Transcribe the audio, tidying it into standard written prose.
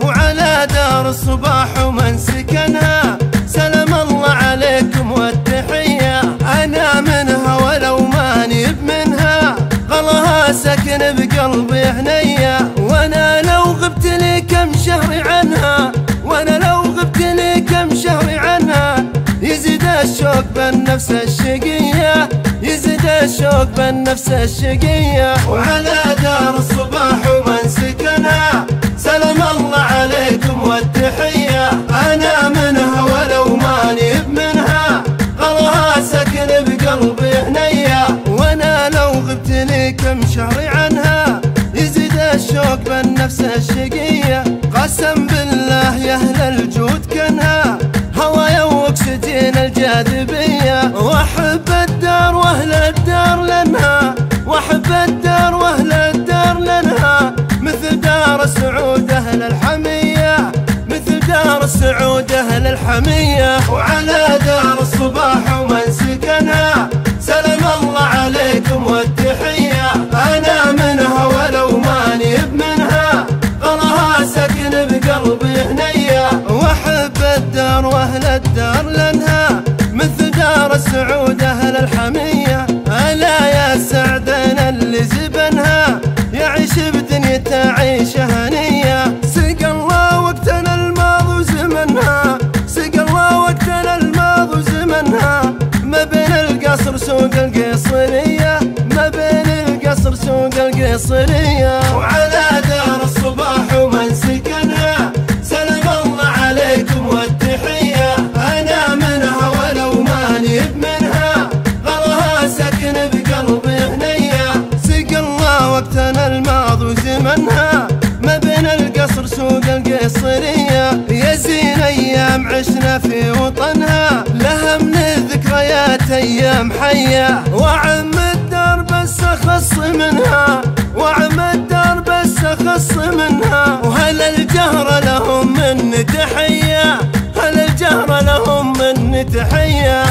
وعلى دار الصباح ومن سكنها سلام الله عليكم والتحية. أنا منها ولو ماني بمنها غلاها سكن بقلبي هنية. وانا لو غبت لي كم شهر عنها، وانا لو غبت لي كم شهر عنها يزيد الشوق بالنفس الشقية، يزيد الشوق بالنفس الشقية. وعلى دار الصباح ومن سكنها سلام الله عليكم والتحية. أنا منها ولو ماني بمنها غلاها سكن بقلبي هنية. وانا لو غبت لي كم شهر عنها يزيد الشوق بالنفس الشقية. قسم بالله يا أهل الجود كنها هوايا واكسجين الجاذبية. واحب الدار واهل الدار لانها، واحب الدار واهل الدار لانها مثل دار السعود اهل الحمية، مثل دار السعود اهل الحمية. وعلى دار الصباح ومن سكنها سلام الله عليكم والتحية. أنا منها ولو ماني بمنها غلاها سكن بقلبي هنية. واحب الدار واهل الدار لانها مثل دار السعود اهل الحمية. ألا يا سعدنا اللي زبنها يعيش بدنيته عيشه هنية. سقى الله وقتنا الماضي وزمنها، سقى الله وقتنا الماضي وزمنها. ما بين القصر سوق القيصرية، ما بين القصر سوق القيصرية. وعلى دار الصباح ومن سكنها سلام الله عليكم والتحية. أنا منها ولو ماني بمنها غلاها سكن بقلبي هنية. سقى الله وقتنا الماضي وزمنها ما بين القصر سوق القيصرية. يا زين أيام عشنا في وطنها لها من الذكريات أيام حية. وعم الدار بس أخص منها، وعم الدار بس أخص منها. وهل الجهر لهم من تحية، هل الجهر لهم من تحية.